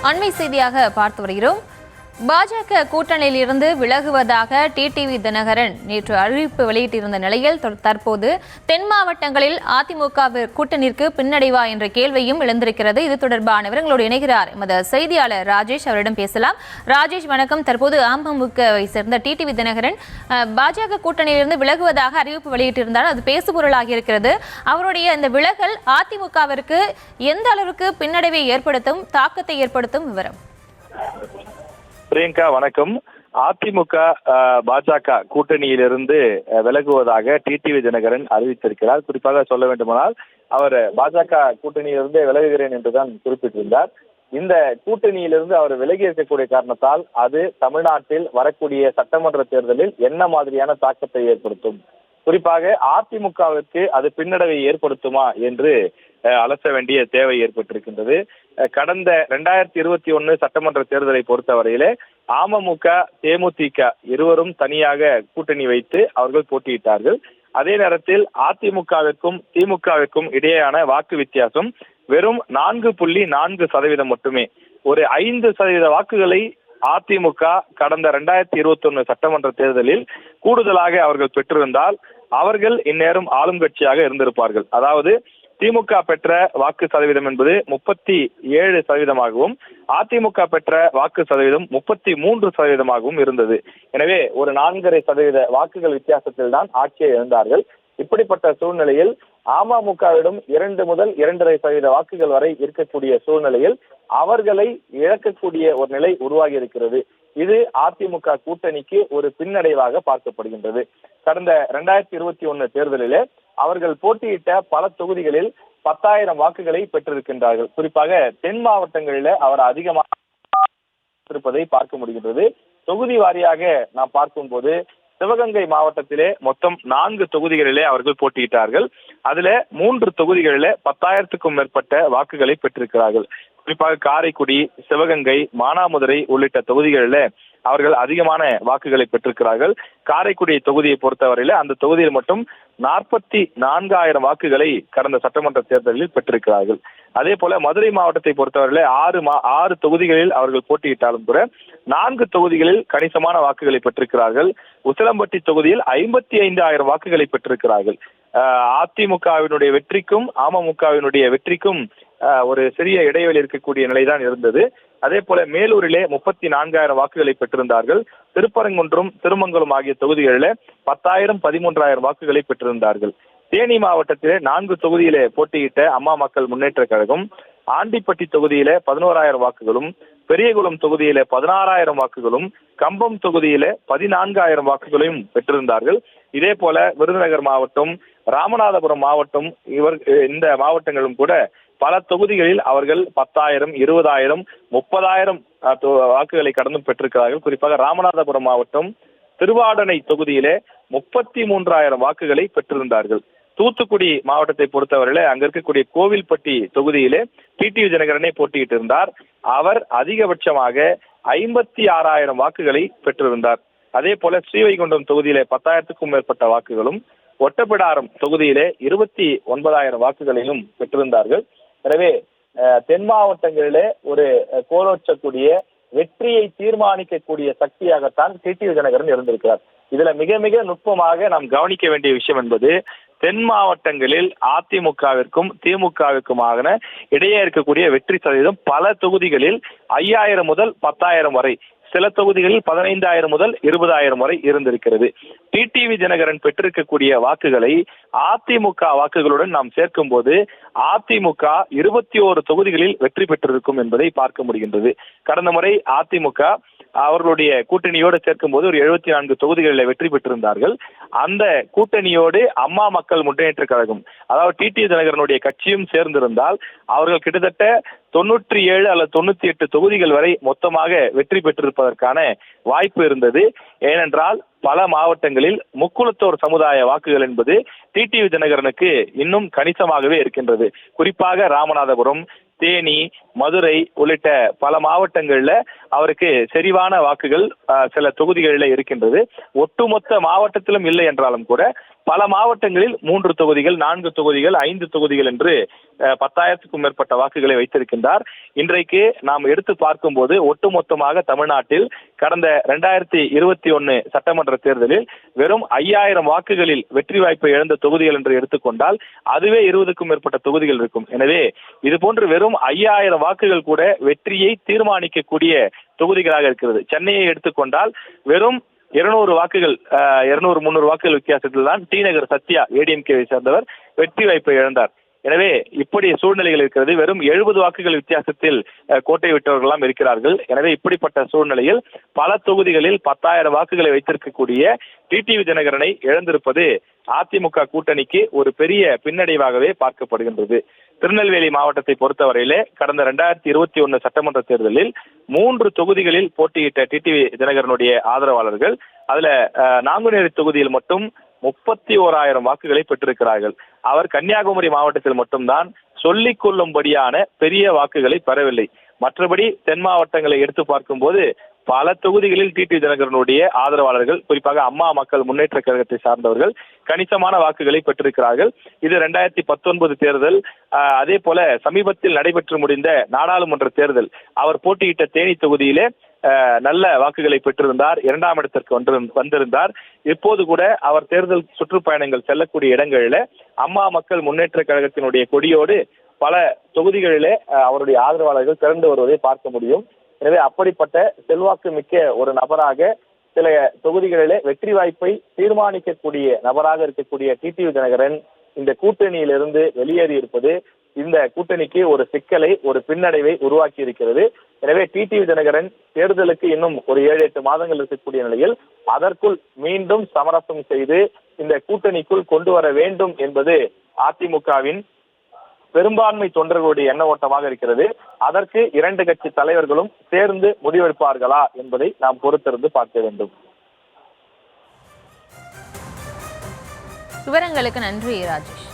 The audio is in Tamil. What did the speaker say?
அண்மை செய்தியாக பார்த்து வருகிறோம். பாஜக கூட்டணியில் இருந்து விலகுவதாக டிடிவி தினகரன் நேற்று அறிவிப்பு வெளியிட்டிருந்த நிலையில் தற்போது தென் மாவட்டங்களில் அதிமுக கூட்டணிக்கு பின்னடைவா என்ற கேள்வியும் எழுந்திருக்கிறது. இது தொடர்பான விவரங்களோடு இணைகிறார் எமது செய்தியாளர் ராஜேஷ். அவரிடம் பேசலாம். ராஜேஷ் வணக்கம். தற்போது அமமுகவை சேர்ந்த டிடிவி தினகரன் பாஜக கூட்டணியிலிருந்து விலகுவதாக அறிவிப்பு வெளியிட்டிருந்தார். அது பேசுபொருளாகி இருக்கிறது. அவருடைய இந்த விலகல் அதிமுகவிற்கு எந்த அளவுக்கு பின்னடைவை ஏற்படுத்தும், தாக்கத்தை ஏற்படுத்தும் விவரம்? பிரியங்கா வணக்கம். அதிமுக பாஜக கூட்டணியிலிருந்து விலகுவதாக டிடிவி தினகரன் அறிவித்திருக்கிறார். குறிப்பாக சொல்ல வேண்டுமானால் அவர் பாஜக கூட்டணியிலிருந்து விலகுகிறேன் என்றுதான் குறிப்பிட்டிருந்தார். இந்த கூட்டணியிலிருந்து அவர் விலகி இருக்கக்கூடிய காரணத்தால் அது தமிழ்நாட்டில் வரக்கூடிய சட்டமன்ற தேர்தலில் என்ன மாதிரியான தாக்கத்தை ஏற்படுத்தும், குறிப்பாக அதிமுகவிற்கு அது பின்னடைவை ஏற்படுத்துமா என்று அலச வேண்டிய தேவை ஏற்பட்டிருக்கின்றது. கடந்த 2021 சட்டமன்ற தேர்தலை பொறுத்தவரையிலே அமமுக தேமுதிக இருவரும் தனியாக கூட்டணி வைத்து அவர்கள் போட்டியிட்டார்கள். அதே நேரத்தில் அதிமுகவிற்கும் திமுகவிற்கும் இடையேயான வாக்கு வித்தியாசம் வெறும் 4.4% மட்டுமே. ஒரு 5% வாக்குகளை அதிமுக கடந்த 2021 சட்டமன்ற தேர்தலில் கூடுதலாக அவர்கள் பெற்றிருந்தால் அவர்கள் இந்நேரம் ஆளும் கட்சியாக இருந்திருப்பார்கள். அதாவது திமுக பெற்ற வாக்கு சதவீதம் என்பது 37%, அதிமுக பெற்ற வாக்கு சதவீதம் 33% இருந்தது. எனவே ஒரு 4.5% வாக்குகள் வித்தியாசத்தில் தான் ஆட்சியை இழந்தார்கள். இப்படிப்பட்ட சூழ்நிலையில் அமமுகவிடம் 2 முதல் 2.5% வாக்குகள் வரை இருக்கக்கூடிய சூழ்நிலையில் அவர்களை இழக்கக்கூடிய ஒரு நிலை உருவாகி இருக்கிறது. இது அதிமுக கூட்டணிக்கு ஒரு பின்னடைவாக பார்க்கப்படுகின்றது. கடந்த 2021 தேர்தலிலே அவர்கள் போட்டியிட்ட பல தொகுதிகளில் 10,000 வாக்குகளை பெற்றிருக்கின்றார்கள். குறிப்பாக தென் மாவட்டங்களில் அவர் அதிகமாக இருப்பதை பார்க்க முடிகின்றது. தொகுதி வாரியாக நாம் பார்க்கும்போது சிவகங்கை மாவட்டத்திலே மொத்தம் 4 தொகுதிகளிலே அவர்கள் போட்டியிட்டார்கள். அதுல 3 தொகுதிகளிலே 10,000க்கும் மேற்பட்ட வாக்குகளை பெற்றிருக்கிறார்கள். குறிப்பாக காரைக்குடி, சிவகங்கை, மானாமதுரை உள்ளிட்ட தொகுதிகளில் அவர்கள் அதிகமான வாக்குகளை பெற்றிருக்கிறார்கள். காரைக்குடி தொகுதியை பொறுத்தவரையில அந்த தொகுதியில் மட்டும் 44,000 வாக்குகளை கடந்த சட்டமன்ற தேர்தலில் பெற்றிருக்கிறார்கள். அதே போல மதுரை மாவட்டத்தை பொறுத்தவரையில 6 தொகுதிகளில் அவர்கள் போட்டியிட்டாலும் கூட 4 தொகுதிகளில் கணிசமான வாக்குகளை பெற்றிருக்கிறார்கள். உசிலம்பட்டி தொகுதியில் 55,000 வாக்குகளை பெற்றிருக்கிறார்கள். அதிமுகவினுடைய வெற்றிக்கும் அமமுகவினுடைய வெற்றிக்கும் ஒரு சிறிய இடைவெளி இருக்கக்கூடிய நிலைதான் இருந்தது. அதே போல மேலூரிலே 34,000 வாக்குகளை பெற்றிருந்தார்கள். திருப்பரங்குன்றம், திருமங்கலம் ஆகிய தொகுதிகளில் 10,000, 13,000 வாக்குகளை பெற்றிருந்தார்கள். தேனி மாவட்டத்திலே 4 தொகுதியிலே போட்டியிட்ட அம்மா மக்கள் முன்னேற்ற கழகம் ஆண்டிப்பட்டி தொகுதியில 11,000 வாக்குகளும், பெரியகுளம் தொகுதியில 16,000 வாக்குகளும், கம்பம் தொகுதியில 14,000 வாக்குகளையும் பெற்றிருந்தார்கள். இதே போல விருதுநகர் மாவட்டம், ராமநாதபுரம் மாவட்டம், இந்த மாவட்டங்களும் கூட பல தொகுதிகளில் அவர்கள் 10,000, 20,000, 30,000 வாக்குகளை கடந்து பெற்றிருக்கிறார்கள். குறிப்பாக ராமநாதபுரம் மாவட்டம் திருவாடனை தொகுதியிலே 33,000 வாக்குகளை பெற்றிருந்தார்கள். தூத்துக்குடி மாவட்டத்தை பொறுத்தவரையில அங்க இருக்கக்கூடிய கோவில்பட்டி தொகுதியிலே டிடிவி தினகரனை போட்டியிட்டு இருந்தார். அவர் அதிகபட்சமாக 56,000 வாக்குகளை பெற்றிருந்தார். அதே போல ஸ்ரீவைகுண்டம் தொகுதியிலே 10,000க்கும் மேற்பட்ட வாக்குகளும், ஒட்டப்பிடாரம் தொகுதியிலே 29,000 வாக்குகளையும் பெற்றிருந்தார்கள். எனவே தென் மாவட்டங்களிலே ஒரு கோலோச்சக்கூடிய வெற்றியை தீர்மானிக்கக்கூடிய சக்தியாகத்தான் டிடிவி தினகரன் இருந்திருக்கிறார். இதுல மிக மிக நுட்பமாக நாம் கவனிக்க வேண்டிய விஷயம் என்பது தென் மாவட்டங்களில் அதிமுகவிற்கும் திமுகவிற்குமான இடையே இருக்கக்கூடிய வெற்றி சதவீதம் பல தொகுதிகளில் 5,000 முதல் 10,000 வரை, சில தொகுதிகளில் 15,000 முதல் 20,000 வரை இருந்திருக்கிறது. டிடிவி தினகரன் பெற்றிருக்கக்கூடிய வாக்குகளை அதிமுக வாக்குகளுடன் நாம் சேர்க்கும் போது அதிமுக 21 தொகுதிகளில் வெற்றி பெற்றிருக்கும் என்பதை பார்க்க முடிகின்றது. கடந்த முறை அதிமுக அவர்களுடைய கூட்டணியோடு சேர்க்கும் போது ஒரு 74 தொகுதிகளில் வெற்றி பெற்றிருந்தார்கள். அந்த கூட்டணியோடு அம்மா மக்கள் முன்னேற்ற கழகம், அதாவது டிடிவி தினகரனுடைய கட்சியும் சேர்ந்திருந்தால் அவர்கள் கிட்டத்தட்ட 97 அல்லது 98 தொகுதிகள் வரை மொத்தமாக வெற்றி பெற்றிருப்பதற்கான வாய்ப்பு இருந்தது. ஏனென்றால் பல மாவட்டங்களில் முக்குளத்தோர் சமுதாய வாக்குகள் என்பது டிடிவி தினகரனுக்கு இன்னும் கணிசமாகவே இருக்கின்றது. குறிப்பாக ராமநாதபுரம், தேனி, மதுரை உள்ளிட்ட பல மாவட்டங்கள்ல அவருக்கு செறிவான வாக்குகள் சில தொகுதிகளில் இருக்கின்றது. ஒட்டுமொத்த மாவட்டத்திலும் இல்லை என்றாலும் கூட பல மாவட்டங்களில் 3 தொகுதிகள், 4 தொகுதிகள், 5 தொகுதிகள் என்று 10,000க்கும் மேற்பட்ட வாக்குகளை வைத்திருக்கின்றார். இன்றைக்கு நாம் எடுத்து பார்க்கும்போது ஒட்டுமொத்தமாக தமிழ்நாட்டில் கடந்த 2021 சட்டமன்ற தேர்தலில் வெறும் 5,000 வாக்குகளில் வெற்றி வாய்ப்பை இழந்த தொகுதிகள் என்று எடுத்துக்கொண்டால் அதுவே 20க்கும் மேற்பட்ட தொகுதிகள் இருக்கும். எனவே இதுபோன்று வெறும் 5,000 வாக்குகள் கூட வெற்றியை தீர்மானிக்கக்கூடிய தொகுதிகளாக இருக்கிறது. சென்னையை எடுத்துக்கொண்டால் வெறும் 200 வாக்குகள் 200-300 வாக்குகள் வித்தியாசத்தில் தான் டி நகர் சத்யா ஏடிஎம்கேவை சேர்ந்தவர் வெற்றி வாய்ப்பை இழந்தார். எனவே இப்படி சூழ்நிலைகள் இருக்கிறது. வெறும் 70 வாக்குகள் வித்தியாசத்தில் கோட்டை விட்டவர்களெல்லாம் இருக்கிறார்கள். எனவே இப்படிப்பட்ட சூழ்நிலையில் பல தொகுதிகளில் 10,000 வாக்குகளை வைத்திருக்கக்கூடிய டிடிவி தினகரனை இழந்திருப்பது அதிமுக கூட்டணிக்கு ஒரு பெரிய பின்னடைவாகவே பார்க்கப்படுகின்றது. திருநெல்வேலி மாவட்டத்தை பொறுத்தவரையிலே கடந்த 2021 சட்டமன்ற தேர்தலில் 3 தொகுதிகளில் போட்டியிட்ட டிடிவி தினகரனுடைய ஆதரவாளர்கள் அதுல நாங்குநேரி தொகுதியில் மட்டும் 31,000 வாக்குகளை பெற்றிருக்கிறார்கள். அவர் கன்னியாகுமரி மாவட்டத்தில் மட்டும்தான் சொல்லிக் கொள்ளும்படியான பெரிய வாக்குகளை பெறவில்லை. மற்றபடி தென் மாவட்டங்களை எடுத்து பார்க்கும்போது பல தொகுதிகளில் டிடிவி தினகரனுடைய ஆதரவாளர்கள், குறிப்பாக அம்மா மக்கள் முன்னேற்ற கழகத்தை சார்ந்தவர்கள் கணிசமான வாக்குகளை பெற்றிருக்கிறார்கள். இது 2019 தேர்தல், அதே போல சமீபத்தில் நடைபெற்று முடிந்த நாடாளுமன்ற தேர்தல் அவர் போட்டியிட்ட தேனி தொகுதியிலே நல்ல வாக்குகளை பெற்றிருந்தார். 2ஆம் இடத்திற்கு வந்திருந்தார். இப்போது கூட அவர் தேர்தல் சுற்றுப்பயணங்கள் செல்லக்கூடிய இடங்களில அம்மா மக்கள் முன்னேற்ற கழகத்தினுடைய கொடியோடு பல தொகுதிகளிலே அவருடைய ஆதரவாளர்கள் திரண்டு வருவதை பார்க்க முடியும். எனவே அப்படிப்பட்ட செல்வாக்கு மிக்க ஒரு நபராக சில தொகுதிகளிலே வெற்றி வாய்ப்பை தீர்மானிக்கக்கூடிய நபராக இருக்கக்கூடிய டிடிவி தினகரன் இந்த கூட்டணியிலிருந்து வெளியேறி இருப்பது இந்த கூட்டணிக்கு ஒரு சிக்கலை, ஒரு பின்னடைவை உருவாக்கி இருக்கிறது. எனவே டிடிவி தினகரன் தேர்தலுக்கு இன்னும் ஒரு 7-8 மாதங்கள் இருக்கக்கூடிய நிலையில் அதற்குள் மீண்டும் சமரசம் செய்து இந்த கூட்டணிக்குள் கொண்டு வர வேண்டும் என்பது அதிமுகவின் பெரும்பான்மை தொண்டர்களுடைய எண்ண ஓட்டமாக இருக்கிறது. அதற்கு 2 கட்சி தலைவர்களும் சேர்ந்து முடிவெடுப்பார்களா என்பதை நாம் பொறுத்திருந்து பார்க்க வேண்டும். விவரங்களுக்கு நன்றி ராஜேஷ்.